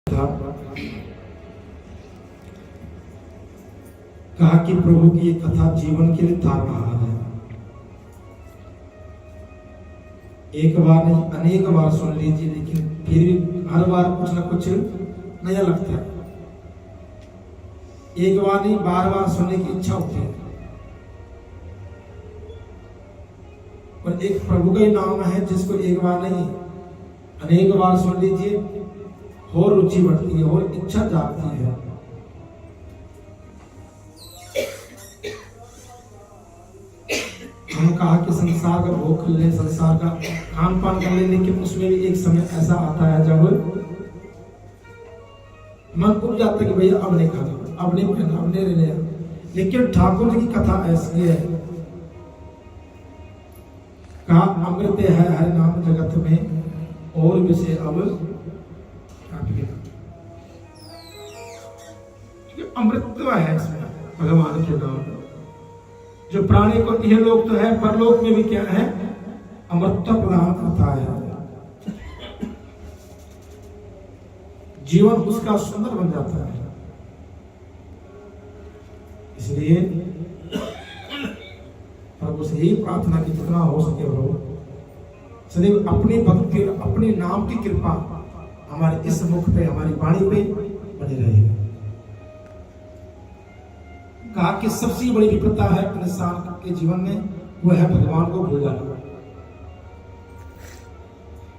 था, कहा कि प्रभु की ये कथा जीवन के लिए तारबहार है। एक बार नहीं अनेक बार सुन लीजिए, लेकिन फिर भी हर बार कुछ ना कुछ नया लगता है। एक बार नहीं बार बार सुनने की इच्छा होती है। और एक प्रभु का ही नाम है जिसको एक बार नहीं अनेक बार सुन लीजिए, और रुचि बढ़ती है और इच्छा जागती है। हम कहा कि संसार का भोग कर ले, संसार का खान पान कर ले, लेकिन उसमें भी एक समय ऐसा आता है जब मन उब जाता है कि भैया अब नहीं खाना, अब नहीं पहना, अब नहीं रहना। लेकिन ठाकुर जी की कथा ऐसी है, कहा अमृत है हर नाम जगत में, और विषय अब अमृतत्व है इसमें भगवान के नाम। जो प्राणी को यह लोग तो है, परलोक में भी क्या है, अमृतत्व प्रदान करता है। जीवन उसका सुंदर बन जाता है। इसलिए प्रभु से ही प्रार्थना की जितना हो सके हो, सदैव अपनी भक्ति और अपनी नाम की कृपा हमारे इस मुख पे, हमारी वाणी पे बनी रहे। कहा कि सबसे बड़ी विपत्ता है इंसान के जीवन में, वो है भगवान को भूल जाना।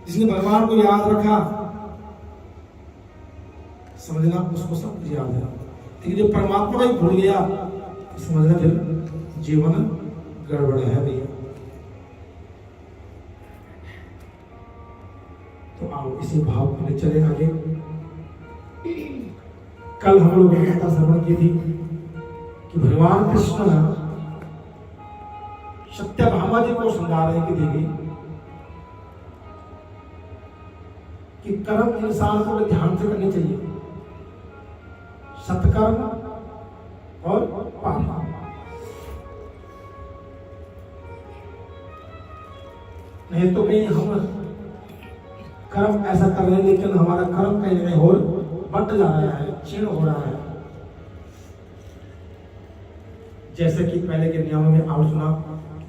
जिसने भगवान को याद रखा, समझना उसको सब कुछ याद है। लेकिन जो परमात्मा को ही भूल गया, समझना फिर जीवन गड़बड़ है भैया। तो आओ इसी भाव को ले चले आगे। कल हम लोगों ने कथा श्रवण की थी कि भगवान कृष्ण सत्यभामा जी को समझा रहे कि देवी कि कर्म इंसान को ध्यान से करनी चाहिए, सत्कर्म और पाप। नहीं तो कहीं हम कर्म ऐसा कर रहे हैं, लेकिन हमारा कर्म कहीं नहीं हो बट जा रहा है, क्षीण हो रहा है। जैसे कि पहले के नियमों में आप सुना,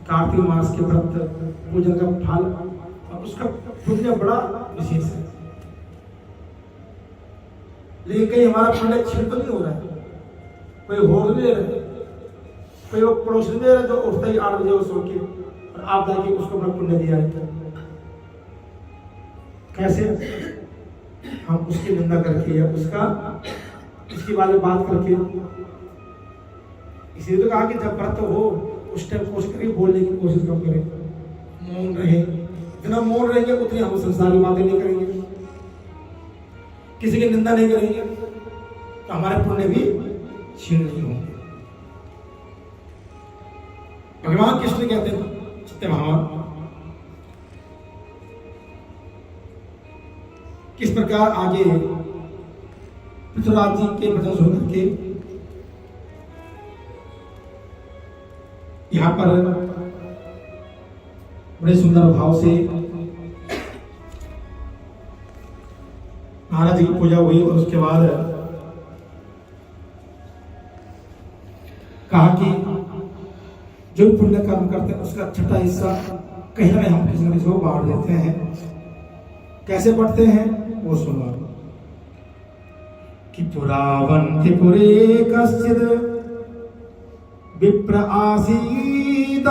कार्तिक मास के व्रत पूजन का फल और उसका पुण्य बड़ा विशेष है। लेकिन कहीं हमारा पुण्य क्षीण तो नहीं हो रहा है, कोई हो नहीं दे रहा, कोई वो पड़ोस नहीं दे रहा जो उठता ही 8 बजे सो के, और आप जाके उसको अपना पुण्य दिया है। कैसे हम उसकी निंदा करके या उसकी बारे में बात करके। इसलिए तो कहा कि जब व्रत हो उस टाइम कोशिश करिए बोलने की कोशिश कम करें, मौन रहे। जितना मौन रहेंगे उतनी हम संसारी बातें नहीं करेंगे, किसी की निंदा नहीं करेंगे, तो हमारे पुण्य भी क्षीण नहीं होंगे। भगवान कृष्ण कहते हैं सत्यभामा किस प्रकार आगे पृथ्वीराज जी के वचन सुन करके यहाँ पर बड़े सुंदर भाव से महाराज जी की पूजा हुई। और उसके बाद कहा कि जो पुण्य कर्म करते हैं उसका छठा हिस्सा कहीं ना कहीं हम किसी न किसी को बांट देते हैं। कैसे बढ़ते हैं वो सुनो कि पुरावंति पुरे कश्चिद विप्र आसीदनेश्वरा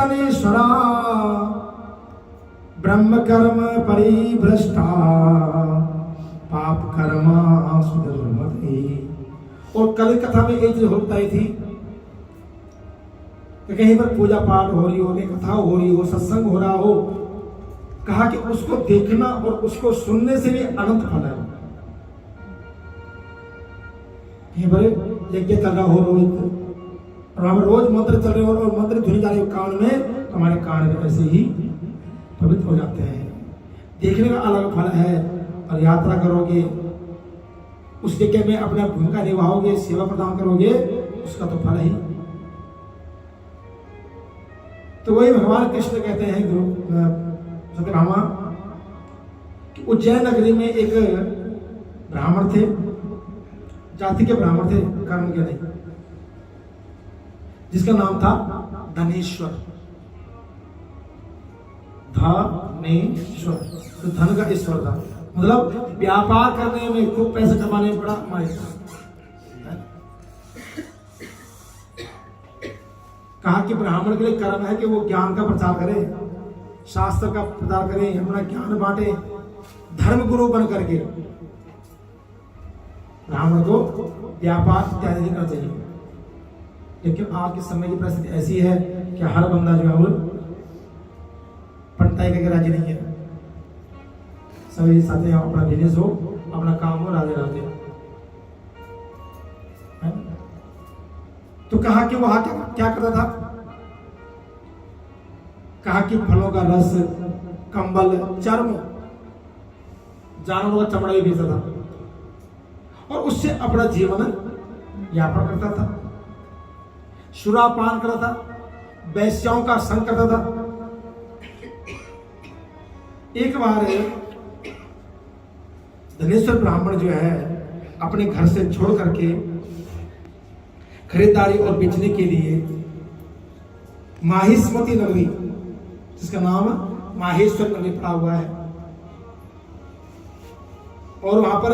ब्रह्म कर्म परिभ्रष्टा पाप कर्मा सुधर्मति। और कल कथा में एक चीज होता ही थी कि कहीं पर पूजा पाठ हो रही हो, कथा हो रही हो, सत्संग हो रहा हो, कहा कि उसको देखना और उसको सुनने से भी अनंत फल है। बड़े यज्ञ चल रहा हो रोहित, और हम रोज मंत्र चल रहे हो और मंत्र धुनी जा रही हो कान में, तो हमारे कान में ऐसे ही पवित्र हो जाते हैं। देखने का अलग फल है। और यात्रा करोगे, उस जगह में अपना भूमिका निभाओगे, सेवा प्रदान करोगे, उसका तो फल ही। तो वही भगवान कृष्ण कहते हैं सत्यभामा कि उज्जैन नगरी में एक ब्राह्मण थे, जाति के ब्राह्मण थे, कर्म के नहीं, जिसका नाम था धनेश्वर। धनेश्वर तो धन का ईश्वर था, मतलब व्यापार करने में, खूब पैसे कमाने में बड़ा माहिर था। कहा कि ब्राह्मण के लिए कर्म है कि वो ज्ञान का प्रचार करे, शास्त्र का प्रचार करे, अपना ज्ञान बांटे, धर्म गुरु बन करके। ब्राह्मण को व्यापार इत्यादि नहीं करना चाहिए। लेकिन आज के समय की परिस्थिति ऐसी है कि हर बंदा जो है पंटाई करके राजी नहीं है। सभी साथ अपना बिजनेस हो, अपना काम हो, राधे राधे। तो कहा कि वहां क्या करता था? कहा कि फलों का रस, कंबल, चर्म, जानवरों का चमड़ा भी बेचता था और उससे अपना जीवन यापन करता था। शुरापान करता था, वैश्याओं का संग करता था। एक बार धनेश्वर ब्राह्मण जो है अपने घर से छोड़ करके खरीदारी और बेचने के लिए माहिष्मती नगरी, जिसका नाम माहेश्वर नगरी पड़ा हुआ है, और वहां पर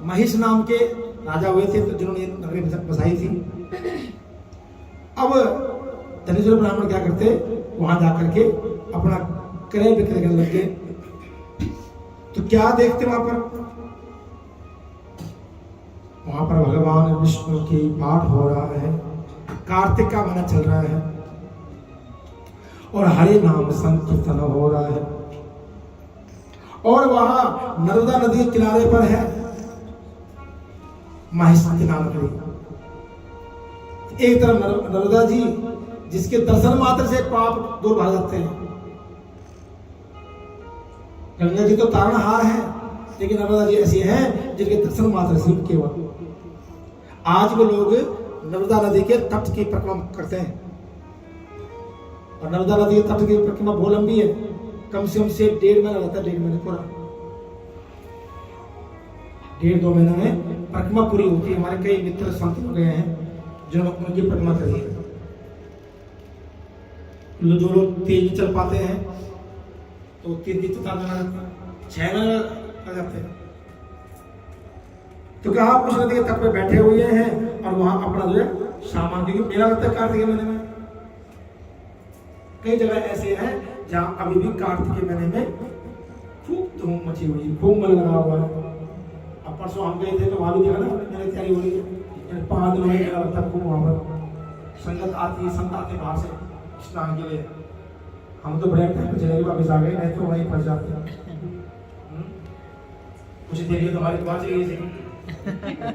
महिष नाम के राजा हुए थे तो जिन्होंने नगरी बसाई थी। अब धनेश्वर ब्राह्मण क्या करते, वहां जाकर के अपना क्रय विक्रय करने लगे। तो क्या देखते वहां पर भगवान विष्णु की पाठ हो रहा है, कार्तिक का महीना चल रहा है और हरे नाम संकीर्तन हो रहा है। और वहां नर्मदा नदी के किनारे पर है माहेश्वती नाम नगरी। एक तरफ नर्मदा जी, जिसके दर्शन मात्र से पाप दूर भाग जाते हैं। गंगा जी तो तारणहार है, लेकिन नर्मदा जी ऐसी हैं जिनके दर्शन मात्र से केवल। आज वो लोग नर्मदा नदी के तट की परिक्रमा करते हैं और नर्मदा नदी के तट की परिक्रमा बहुत लंबी है, कम से कम से 1.5 महीना लगता है, 1.5 महीने पूरा, 1.5-2 महीने में परिक्रमा पूरी होती है। हमारे कई मित्र संत हो गए हैं जिन्होंने उनकी परिक्रमा करी है। जो लोग तेज चल पाते हैं तो 3 4 महीना, 6 महीने लग जाते हैं। तो कहा उस नदी के तट पे बैठे हुए हैं और वहां अपना जो है सामान, क्योंकि मेला लगता है कार्तिक के महीने में। कई जगह ऐसे हैं जहां अभी भी कार्तिक के महीने में खूब धूम मची हुई है, खूब मन लगा हुआ है। अब परसों हम गए थे तो वहां भी देखा ना, मेरी तैयारी हो रही है, 5 दिन मेला लगता है खूब। वहां पर संगत आती है, संत आते बाहर से स्नान के लिए। हम तो बड़े टाइम पे चले वापस आ गए, नहीं तो वहीं फंस जाते हैं। कुछ देर लिए तो हमारी बात चली गई थी,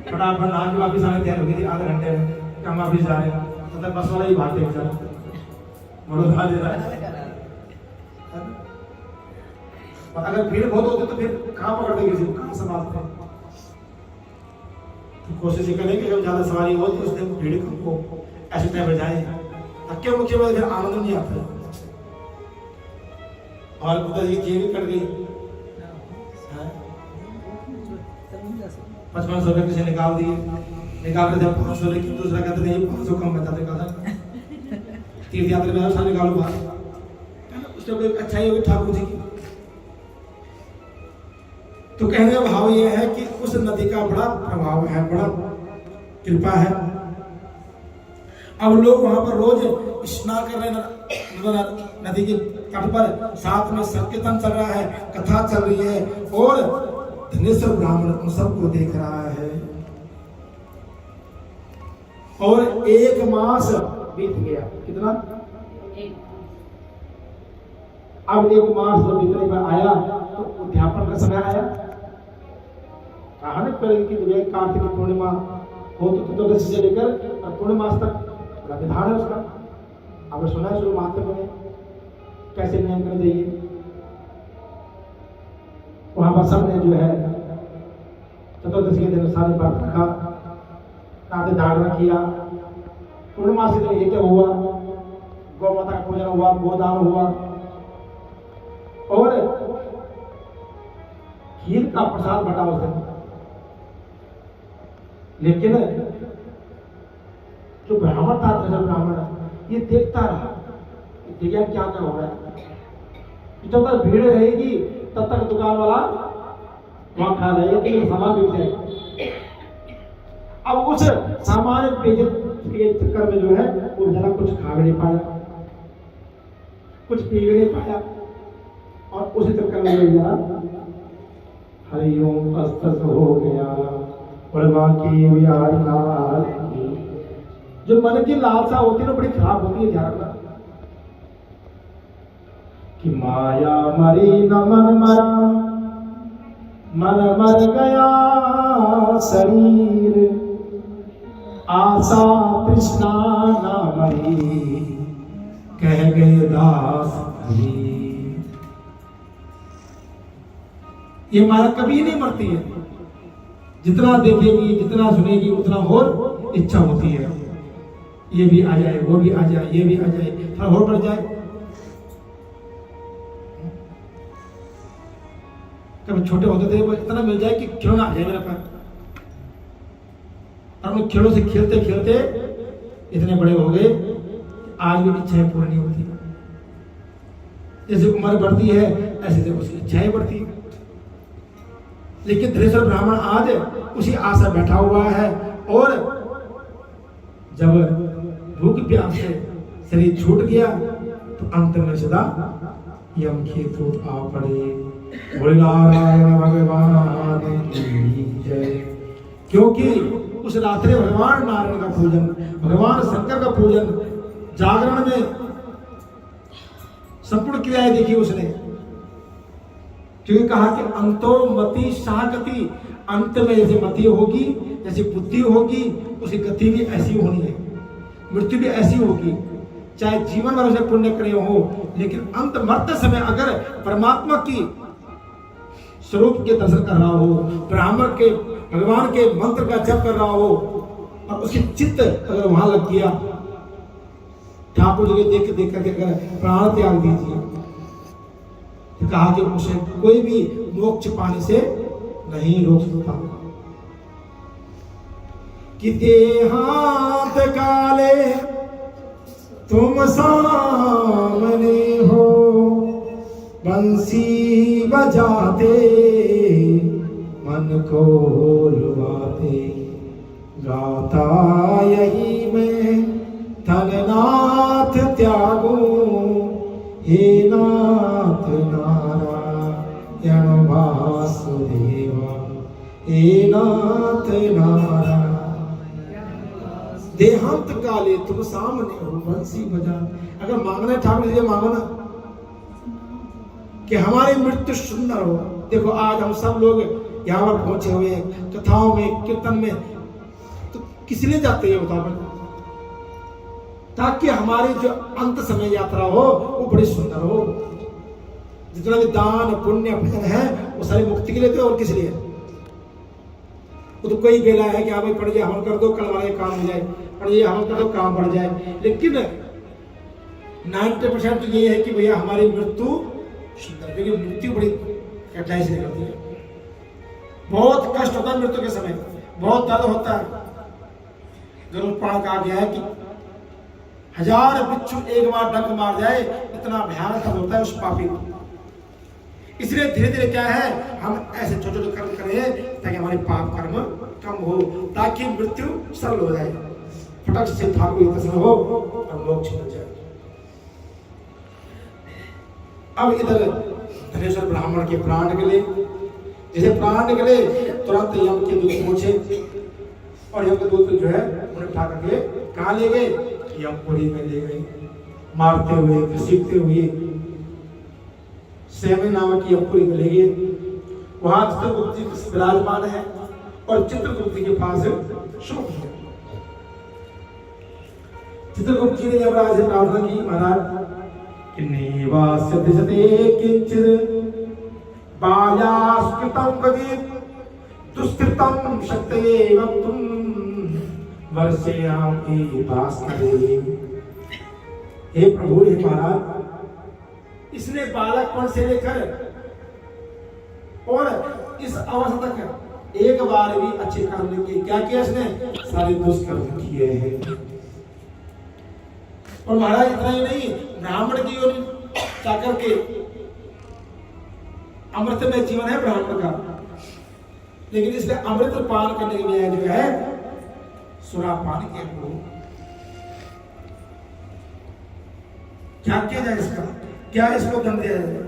फटाफट आज वापस आने तैयार हो गई थी, आधे घंटे में हम वापस जा रहे हैं। तो तक बस वाला ही भागते बेचारा बड़ोदा दे रहा है। और अगर भीड़ बहुत होती तो फिर कहाँ पकड़ते किसी को, कहाँ संभालते? तो कोशिश करें कि जब ज्यादा सवारी हो तो उसने भीड़ को ऐसे टाइम पर जाए, धक्के मुक्के में फिर आनंद नहीं आता। और पिताजी की जेब भी कट गई, 5500 रुपये किसी निकाल दिए, निकाल के जब 500 लेकिन दूसरा कहते नहीं 500 कम बता देगा था। तीर्थ यात्रा में सारे निकालो बाहर, उसने कोई अच्छा ही होगी ठाकुर जी की। तो कहने का भाव यह है कि उस नदी का बड़ा प्रभाव है, बड़ा कृपा है। अब लोग वहां पर रोज स्नान कर रहे हैं नदी के तट पर, साथ में संकीर्तन चल रहा है, कथा चल रही है और धनेश्वर ब्राह्मण उन सबको देख रहा है। और 1 मास बीत गया। कितना? अब 1 मास जब बीतने पर आया तो उद्यापन का समय आया। कहा ना कि कार्तिक की पूर्णिमा हो तो चतुर्दशी से लेकर पूर्णिमा तक बड़ा विधान है उसका। अब सुना है शुरू महात्मा में कैसे नियम करने चाहिए। वहां पर सबने जो है चतुर्दशी के दिन सारे व्रत रखा, रात जागरण किया। पूर्णिमा से दिन यज्ञ हुआ, गौ माता का पूजन हुआ, गोदान हुआ और खीर का प्रसाद बटा उस दिन। लेकिन जो ब्राह्मण था, दशरथ ब्राह्मण, ये देखता रहा, देखिए क्या क्या हो रहा है। जब तक भीड़ रहेगी तब तक दुकान वाला वहां खा रहेगा कि सामान बिक जाएगा। अब उस सामान्य बेइज्जत के चक्कर में जो है वो जरा कुछ खा भी नहीं पाया, कुछ पी भी नहीं पाया, और उसी चक्कर में जरा हरिओम अस्त हो गया। और बाकी बिहार लाल जो मन की लालसा होती है ना बड़ी खराब होती है, ध्यान रखना कि माया मरी न मन मरा, मन मर गया शरीर, आशा तृष्णा ना मरी, कह गए दास हरि। ये माया कभी नहीं मरती है, जितना देखेगी जितना सुनेगी उतना और इच्छा होती है, ये भी आ जाए, वो भी आ जाए, ये भी आ जाए, थोड़ा और बढ़ जाए। कभी छोटे होते थे वो इतना मिल जाए कि खिलौना आ जाए मेरे पास, और हम खिलौनों से खेलते खेलते इतने बड़े हो गए, आज भी इच्छाएं पूरी नहीं होती। जैसे उम्र बढ़ती है ऐसे से उसकी इच्छाएं बढ़ती है। लेकिन धनेश्वर ब्राह्मण आज उसी आशा बैठा हुआ है, और जब भूख प्यास से शरीर छूट गया तो अंत में सदा यम खेतु आ पड़े। बोले नारायण भगवान की जय। क्योंकि उस रात्रि भगवान नारायण का पूजन, भगवान शंकर का पूजन, जागरण में संपूर्ण क्रियाएं देखी उसने। क्योंकि कहा कि अंतो मति शागति, अंत में जैसे मति होगी, जैसे बुद्धि होगी, उसकी गति भी ऐसी होनी है, मृत्यु भी ऐसी होगी। चाहे जीवन भर उसे पुण्य करे हो, लेकिन अंत मरते समय अगर परमात्मा की स्वरूप के दर्शन कर रहा हो, ब्राह्मण के भगवान के मंत्र का जप कर रहा हो, और उसकी चित्त अगर वहां लग गया, ठाकुर जी देख देख करके अगर प्राण त्याग दीजिए, तो कहा कि उसे कोई भी मोक्ष पाने से नहीं रोक सकता। कि देहांत काले तुम सामने हो, बंसी बजाते मन को लुभाते, गाता यही मैं धननाथ त्यागो, हे नाथ नारायण वासुदेवा, हे नाथ नारायण। देहांत काले तुम सामने हो, बंसी बजा। अगर मांगना है ठाकुर जी मांगो ना कि हमारी मृत्यु सुंदर हो। देखो आज हम सब लोग यहाँ पर पहुंचे हुए हैं, कथाओं में, कीर्तन में, तो किस लिए जाते हैं बताओ? ताकि हमारी जो अंत समय यात्रा हो वो बड़ी सुंदर हो। जितना भी दान पुण्य भजन है वो सारी मुक्ति के लिए थे, और किस लिए? वो तो कोई बेला है कि हाँ भाई पढ़ जाए हवन कर दो, कल वाले काम हो जाए, पढ़ जाए हवन कर दो, काम बढ़ जाए। लेकिन 90% तो ये है कि भैया हमारी मृत्यु सुंदर, क्योंकि मृत्यु बड़ी कठिनाई से निकलती है, बहुत कष्ट होता है मृत्यु के समय, बहुत दर्द होता है। गरुड़ पुराण कहा गया है कि 1000 बिच्छू एक बार डंक मार जाए, इतना भयानक दर्द होता है उस पापी को। इसलिए धीरे धीरे क्या है, हम ऐसे छोटे छोटे कर्म करें ताकि हमारे पाप कर्म कम हो, ताकि मृत्यु सरल हो जाए, फटक से ठाकुर दर्शन हो और मोक्ष मिल जाए। अब इधर धनेश्वर ब्राह्मण के प्राण निकले, जैसे प्राण निकले तुरंत यम के दूत पहुंचे, और यम के दूत जो है उन्हें उठा करके कहाँ ले गए? यमपुरी में ले गए, मारते हुए घसीटते हुए सेमी नामक की यमपुरी में ले गए। वहां चित्रगुप्त जी विराजमान है, और चित्रगुप्त जी के पास शोक है। चित्रगुप्त जी ने यमराज से प्रार्थना की, महाराज निवास्य दिशते किंचित् बाल्यास्कृतं वदित् दुष्कृतं शक्तये वक्तुं वर्षयामि भास्करे। हे प्रभु, हे महाराज, इसने बालकपन से लेकर और इस अवस्था तक एक बार भी अच्छे कर्म नहीं किए। क्या किया इसने? सारे दुष्कर्म किए हैं। और महाराज इतना ही नहीं, ब्राह्मण की योनि जाकर के, अमृत में जीवन है ब्राह्मण का, लेकिन इसलिए अमृत पान करने के बजाय जो है शराब पान किया। क्या किया जाए इसका? क्या इसको दंड दिया जाए?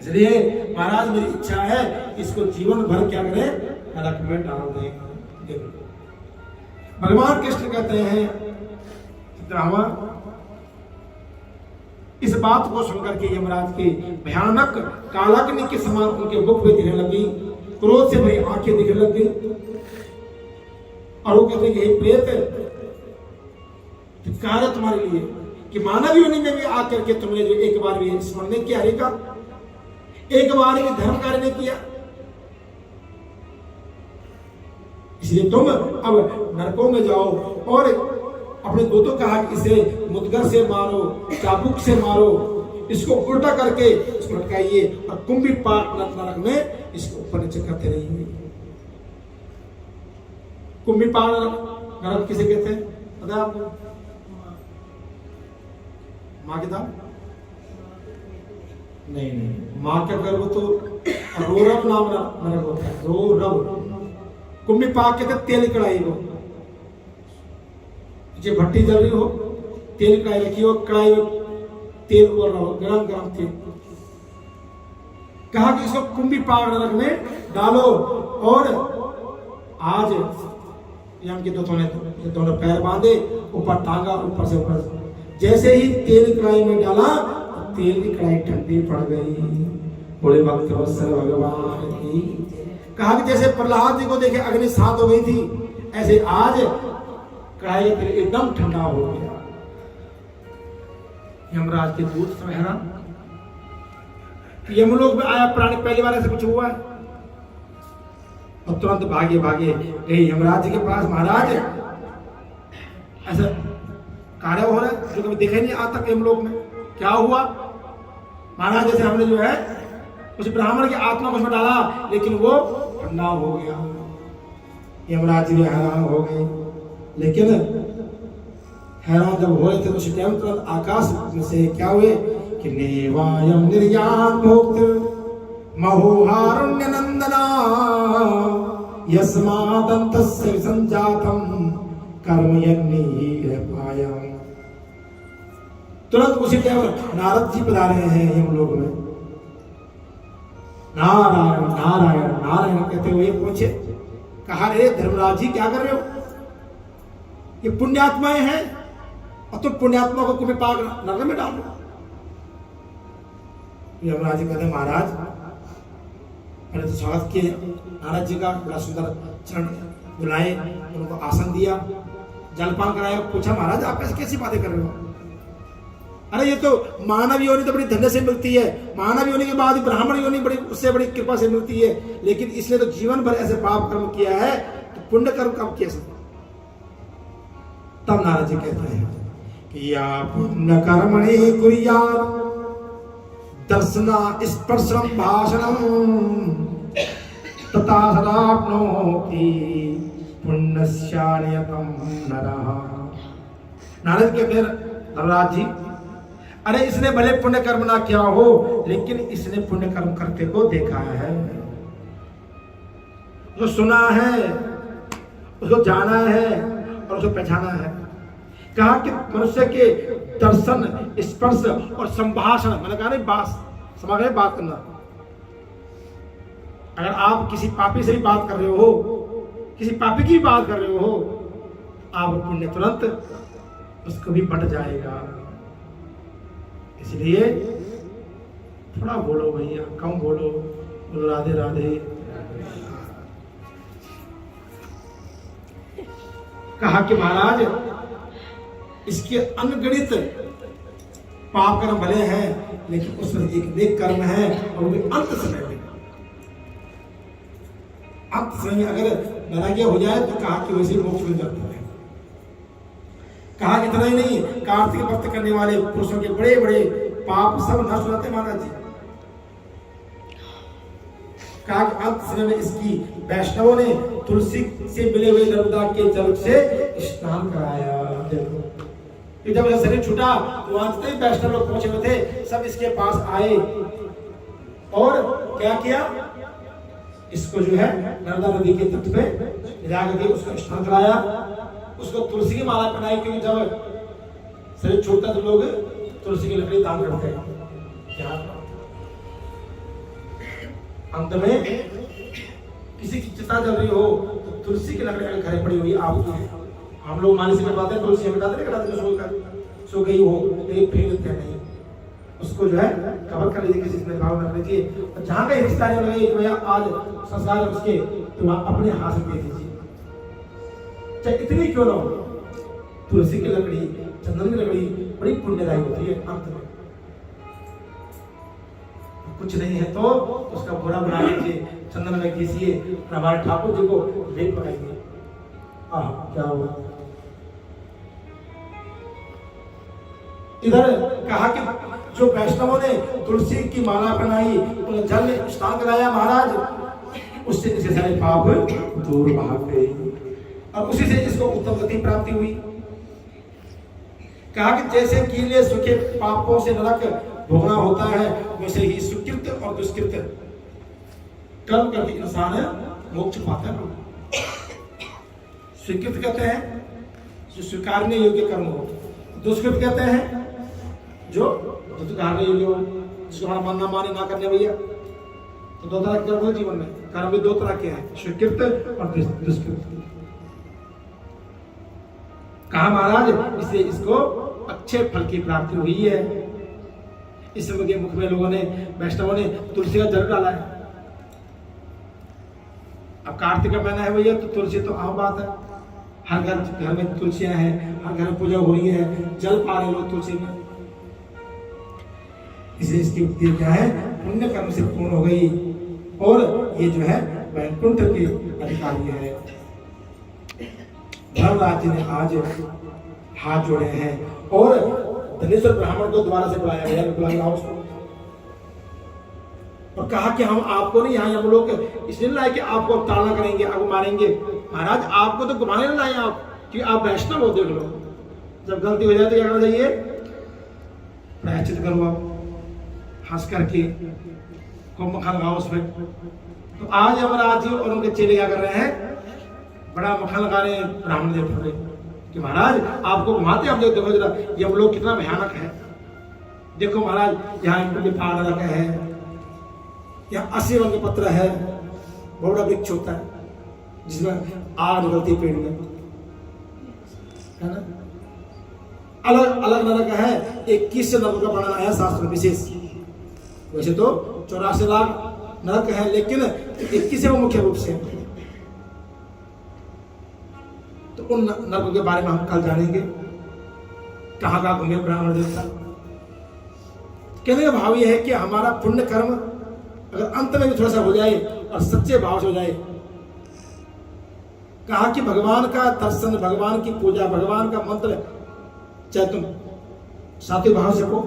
इसलिए महाराज मेरी इच्छा है इसको जीवन भर क्या करें? नरक में डाल दें। भगवान कृष्ण कहते हैं इस बात को सुनकर के यमराज के भयानक कालाग्नि के समान उनके मुख पे दिखने लगी, क्रोध से भरी आंखें दिखने लगी, और वो कहते हैं हे प्रेत, कार्य तुम्हारे लिए कि मानव योनि में भी आकर के तुमने जो एक बार भी स्मरण नहीं किया, हरि का एक बार भी धर्म कार्य नहीं किया, इसलिए तुम अब नरकों में जाओ। और अपने दूतों कहा कि इसे मुदगर से मारो, चाबुक से मारो, इसको उल्टा करके इसको लटकाइए और कुंभी पाक नरक में इसको ऊपर नीचे करते रहिए। कुंभी पाक नरक किसे कहते हैं पता है आपको? माँ के दाम नहीं, माँ का गर्भ तो रोरव नाम नरक होता है, रोरव। कुंभी पाक कहते तेल कढ़ाई को, जो भट्टी जल रही हो, तेल कढ़ाई रखी हो, कढ़ाई में तेल उबल रहा हो, गरम गरम तेल, कहा कि इसको कुंभी पाक नरक में डालो। और आज यम के दोनों पैर बांधे, ऊपर टांगा, ऊपर से ऊपर, जैसे ही तेल कढ़ाई में डाला तेल की कढ़ाई ठंडी पड़ गई। बड़े भक्त वत्सल भगवान की। कहा कि जैसे प्रहलाद जी को देखे अग्नि शांत हो गई थी, ऐसे आज कढ़ाई तेल एकदम ठंडा हो गया। यमराज के दूत सब हैरान, यमलोक में आया प्राणी पहली बार ऐसे कुछ हुआ है? और तुरंत भागे भागे गए यमराज जी के पास, महाराज ऐसा कार्य हो रहा है जो कभी देखा नहीं आज तक यमलोक में, क्या हुआ? महाराज जैसे हमने जो है उस ब्राह्मण की आत्मा को उसमें डाला, लेकिन वो ठंडा हो गया। यमराज जी हैरान हो गए, लेकिन हैरान जब हो रहे थे तो उसी टाइम तुरंत आकाश में से क्या हुए कि नेवायम निर्यान भोक्त महोहारण्य नंदना यस्मादंतस्य संजातम कर्म यज्ञ पायम। तुरंत उसी टाइम नारद जी पधारे हैं यमलोक में। नारायण नारायण नारायण कहते हुए पूछे, कहा रे धर्मराज जी क्या कर रहे हो? ये पुण्यात्माएं हैं और तुम पुण्यात्मा को कुंभी पाक नरक में डाल दो। यमराज जी कहते महाराज मैंने तो स्वागत किए नारद जी का, बड़ा सुंदर चरण बुलाए, उनको आसन दिया, जलपान कराया, पूछा महाराज आप ऐसी कैसी बातें कर रहे हो? अरे ये तो मानव योनि तो बड़ी धन्य से मिलती है, मानव योनि के बाद ब्राह्मण योनि बड़ी उससे बड़ी कृपा से मिलती है, लेकिन इसलिए तो जीवन भर ऐसे पाप कर्म किया है तो पुण्य कर्म कब किया सकते? तब नारद जी कहते हैं कि या पुण्य कर्मणि कुर्यात् दर्शना स्पर्शम भाषणम तथा सदाप्नोति पुण्यस्यानियतम नरः। नारद कहते हैं धर्मराज जी, अरे इसने भले पुण्य कर्म ना किया हो, लेकिन इसने पुण्य कर्म करते को देखा है, उसको सुना है, उसको जाना है और उसको पहचाना है। कहा कि मनुष्य के दर्शन, स्पर्श और संभाषण, मैंने कहा नहीं बात करना। अगर आप किसी पापी से भी बात कर रहे हो, किसी पापी की भी बात कर रहे हो, आप पुण्य तुरंत उसको भी बट जाएगा। इसलिए थोड़ा बोलो भैया, कम बोलो, बोलो राधे राधे। कहा कि महाराज इसके अनगणित पाप कर्म भले हैं, लेकिन उसमें एक नेक कर्म है और वो भी अंत समय में। अंत समय में अगर वैराग्य हो जाए तो कहा कि वैसे मोक्ष मिल जाता है। कहा इतना ही नहीं, कार्तिक व्रत करने वाले पुरुषों के बड़े बड़े पाप सब नष्ट हो जाते महाराज जी। कहा कि अंत समय में इसकी वैष्णवों ने तुलसी से मिले हुए नर्मदा के जल से स्नान कराया। देखो कि जब यह शरीर छूटा तो वहां से वैष्णव लोग पहुंचे हुए थे, सब इसके पास आए और क्या किया, इसको जो है नर्मदा नदी के तट पे ले करके उसको स्नान कराया, उसको तुलसी की माला पहनाई, क्योंकि जब शरीर छूटता तो लोग तुलसी की लकड़ी दान करते हैं। अंत में किसी की चिता जल रही हो तो तुलसी की लकड़ी अगर घरे पड़ी हुई आपकी, हम लोग माली से कटवाते हैं, तुलसी में कटाते सो गई हो, लेकिन फेंक देते नहीं, उसको जो है कवर कर लीजिए, किसी में भाव रख लीजिए, और जहाँ का रिश्तेदार लगे कि भैया आज संस्कार है उसके, तो आप अपने हाथ से दे दीजिए, चाहे इतनी क्यों ना हो। तुलसी की लकड़ी, चंदन की लकड़ी बड़ी पुण्यदायी होती है। अंत में कुछ नहीं है तो उसका बुरा बना लीजिए, चंदन में घिसिए, हमारे ठाकुर जी को लेप लगाइए। क्या हुआ, इधर कहा कि जो वैष्णवों ने तुलसी की माला बनाई, उन्हें जल में स्नान कराया महाराज, उससे इसके सारे पाप दूर भाग गए और उसी से इसको उत्तम गति प्राप्ति हुई। कहा कि जैसे गीले सूखे पापों से नरक भोगना होता है, वैसे ही सुकृत और दुष्कृत कर्म करके इंसान मोक्ष पाता है। स्वीकृत कहते हैं जो स्वीकारने योग्य कर्म हो, दुष्कृत कहते हैं जो स्वीकारने योग्य हो, जिसको हमारा मानना माने ना करने भैया। तो दो तरह के कर्म है जीवन में, कर्म भी दो तरह के हैं, स्वीकृत और दुष्कृत। कहा महाराज इससे इसको अच्छे फल की प्राप्ति हुई है। इस समय के मुख में लोगों ने, वैष्णवों ने तुलसी का जल डाला है। अब कार्तिक का महीना है भैया, तो तुलसी तो आम बात है, हर घर में तुलसियां हैं, हर घर में पूजा हो रही है, जल पा रहे लोग तुलसी में। इसलिए इसकी उपलब्धि क्या है, पुण्य कर्म से पूर्ण हो गई और ये जो है वैकुंठ के अधिकारी है। धर्मराज ने आज हाथ जोड़े हैं और धनेश्वर ब्राह्मण को दोबारा से बुलाया गया, बुलाया उसको और कहा कि हम आपको नहीं, यहाँ हम लोग इसलिए लाए कि आपको ताड़ना करेंगे, आपको मारेंगे। महाराज आपको तो घुमाने नहीं लाए आप, कि आप वैष्णव हो, देख लो जब गलती हो जाए तो क्या करना चाहिए, प्रायश्चित करो आप हंस करके, खूब मक्खन लगाओ उसमें। तो आज यमराज जी और उनके चेले क्या कर रहे हैं, बड़ा मक्खन लगा रहे हैं ब्राह्मण देवता पे कि महाराज आपको घुमाते, आप देखो जरा यम लोग कितना भयानक है। देखो महाराज यहाँ इनके पहाड़ रखा है, यहाँ 80 रंग के पत्र है, बहुत बड़ा वृक्ष होता है जिसमें आग निकलती पेड़ में, है ना। अलग अलग नरक है, 21 नरक का वर्णन आया शास्त्र में विशेष। वैसे तो 84 लाख नरक है, लेकिन 21 वो मुख्य रूप से। तो उन नरकों के बारे में हम कल जानेंगे, कहाँ कहाँ घूमे ब्राह्मण देवता। कहने का भाव यह है कि हमारा पुण्य कर्म अगर अंत में भी थोड़ा सा हो जाए और सच्चे भाव से हो जाए, कहा कि भगवान का दर्शन, भगवान की पूजा, भगवान का मंत्र, चाहे तुम सात्विक भाव से जपो,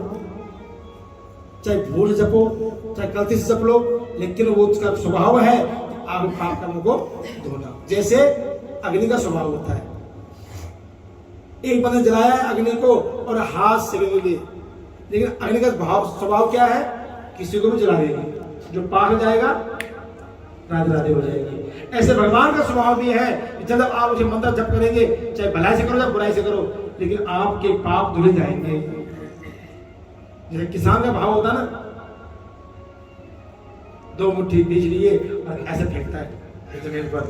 चाहे भूल से जपो, चाहे गलती से जप लो, लेकिन वो उसका स्वभाव है आग पाप कर्म को धोना, जैसे अग्नि का स्वभाव होता है। एक बंदे जलाया है अग्नि को और हाथ सेकने लिए, लेकिन अग्नि का भाव स्वभाव क्या है, किसी को भी जला देगी, जो पार जाएगा राधे राधे हो जाएगी। ऐसे भगवान का स्वभाव भी है कि जब आप उसे मंत्र जप करेंगे, चाहे भलाई से करो चाहे बुराई से करो, लेकिन आपके पाप धुले जाएंगे। जैसे किसान का भाव होता ना, 2 मुट्ठी बीज लिए और ऐसे फेंकता है जमीन पर,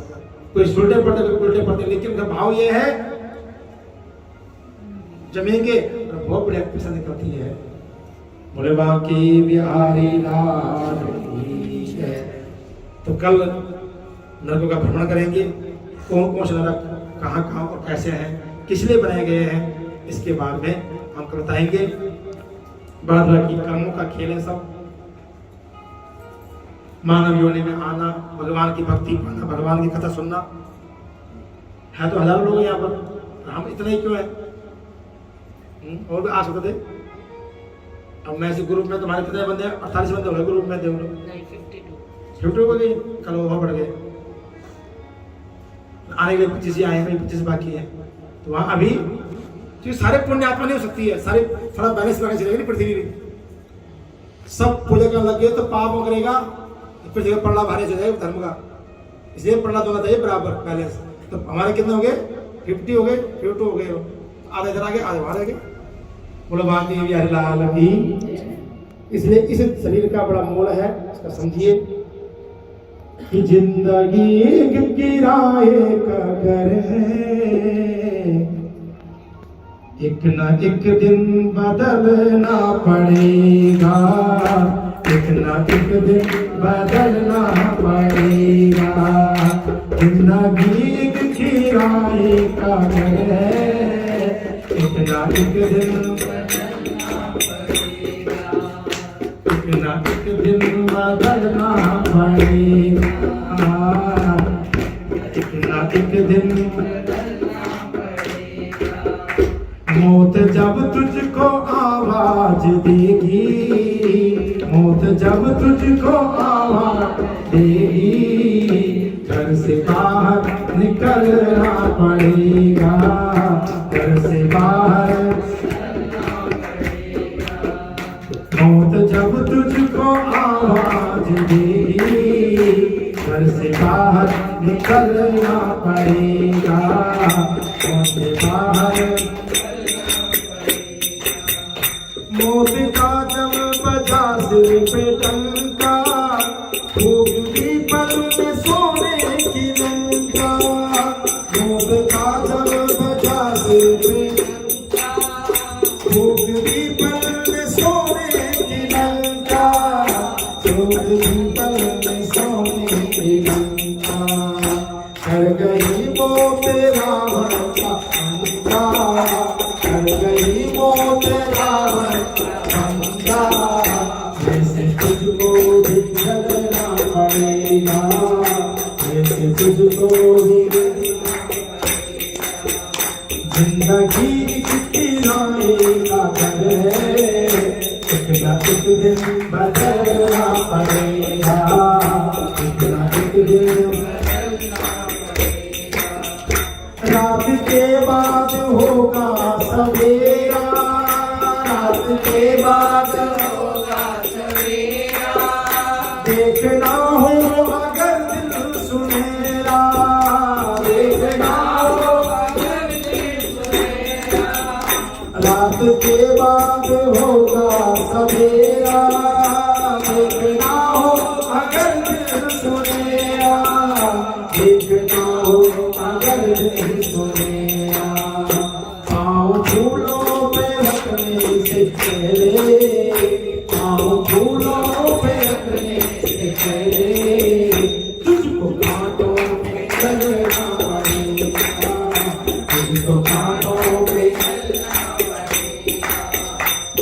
कोई उल्टे पड़ते कोई उल्टे पड़ते, लेकिन उनका भाव ये है जमीन के बहुत बढ़िया पैसा निकलती है। बोले बाकी बिहारी लाल। तो कल नरकों का भ्रमण करेंगे, कौन कौन से नरक कहाँ कहाँ और कैसे हैं, किस लिए बनाए गए हैं, इसके बारे में हमको बताएंगे। बादला की कर्मों का खेल है सब, मानव योनि में आना, भगवान की भक्ति पाना, भगवान की कथा सुनना है। तो हजारों लोग यहाँ पर, हम इतने ही क्यों है, और भी आ सकते थे। अब मैं इस ग्रुप में तुम्हारे कितने बंदे हैं, 48 बंदे हो गए ग्रुप में, देख लो 50 हो गई, कल वहाँ बढ़ गए, आने के 25 ही आए, 25 बाकी है। तो वहाँ अभी तो सारे पुण्य आत्मा नहीं हो सकती है, सारे थोड़ा बैलेंस लगा चलेगी नहीं पृथ्वी में। सब पूजा करने लग गए तो पाप हो करेगा, फिर जगह पढ़ना भारी हो जाएगा धर्म का, इसलिए पढ़ना दोना चाहिए बराबर बैलेंस। तो हमारे कितने हो गए? 50 हो गए, 52 हो गए, आधे इधर आ गए, आधे वहां रह गए। बोलो बाकी बिहारी लाल की। इसलिए इस शरीर का बड़ा मोल है, इसका समझिए कि जिंदगी किराए का घर है, एक ना एक दिन बदलना पड़ेगा, एक ना एक दिन बदलना पड़ेगा। जिंदगी किराए का घर है, एक ना एक दिन बदलना पड़ेगा, एक ना एक दिन। मौत जब तुझको आवाज देगी, मौत जब तुझको आवाज देगी, घर से बाहर निकलना पड़ेगा, घर से बाहर। मौत जब तुझको आवाज देगी, घर से बाहर निकलना पड़ेगा, घर से बाहर। मौत का जब बजा सिर पे डंका, भूख की पल में सोने की लंका। मौत का जब बजा सिर पे, भूख की पल में सोने की लंका, भूख की पल में सोने की लंका। कर गई मौत रावण का अंका, कर गई मौत रावण का अंका। वैसे तुझको भी चलना पड़ेगा, वैसे तुझको भी। जिंदगी किराए का घर है, एक ना एक दिन बदलना पड़ेगा, एक ना एक दिन। रात के बाद होगा सवेरा, रात के बाद होगा सवेरा। देखना हो अगर दिल सुनेरा, देखना हो अगर दिल सुनेरा। रात के बाद होगा सवेरा, देखना हो अगर दिल सुनेरा, देखना हो अगर दिल सुनेरा। पाँव फूलों पे रखने से पहले, पाँव फूलों पे रखने से पहले, तुझको कांटों में चलना पड़ेगा, तुझको कांटों में चलना पड़ेगा,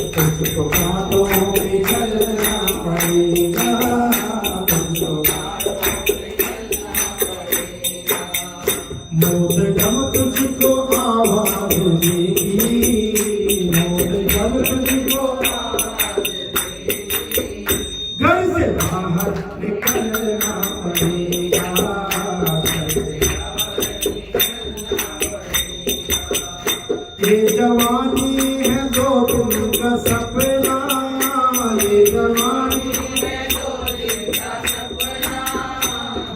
तुझको कांटों में चलना पड़ेगा, तुझको कांटों में चलना पड़ेगा। मौत जब तुझको आवाज देगी, मौत जब तुझको आवाज देगी, घर से बाहर निकलना पड़ेगा, घर से बाहर निकलना पड़ेगा। ये जवानी है दो दिन का सपना, ये जवानी है दो दिन का सपना।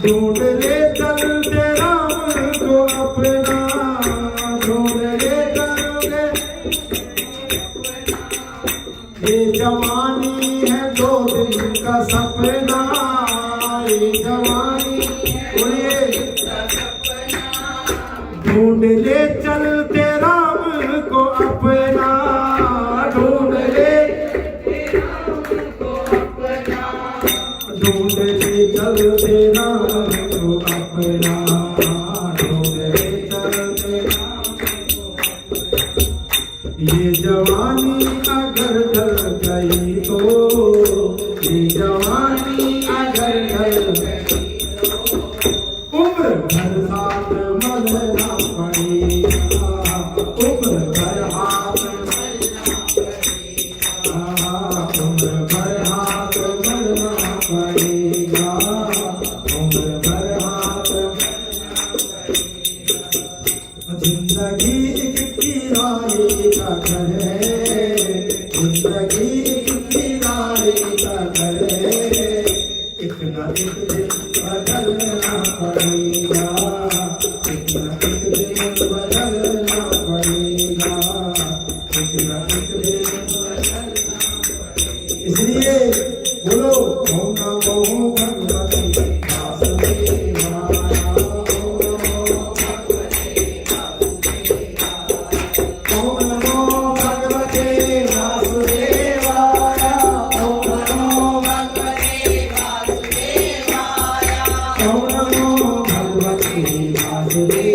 ढूंढ ले चलते राम को अपना, ढूंढ ले चलते। ये जवानी है दो दिन का सपना, ये जवानी है का सपना। ढूंढ ले चलते राम को अपना, ढूंढ ले राम को अपना, ढूंढ ले चलते राम को अपना, ढूंढ ले चलते राम को अपना। ये जवानी अगर ढल गई तो, ये जवानी अगर ढल गई तो, उम्र भर साथ मलना पड़ेगा, उम्र भर हाथ मलना पड़ेगा, उम्र भर हाथ मलना पड़ेगा। जिंदगी एक किराए का घर है, जिंदगी एक किराए का घर है, इतना एक दिन बदलना पड़ेगा, इतना एक दिन बदलना पड़ेगा, इतना एक दिन बदलना पड़ेगा। इसलिए बोलो ओम नमो भगवते वासुदेवाय, ओम नमो भगवते वासुदेवाय, ओम नमो भगवते वासुदेवाय, ओम नमो भगवते वासुदेवाय।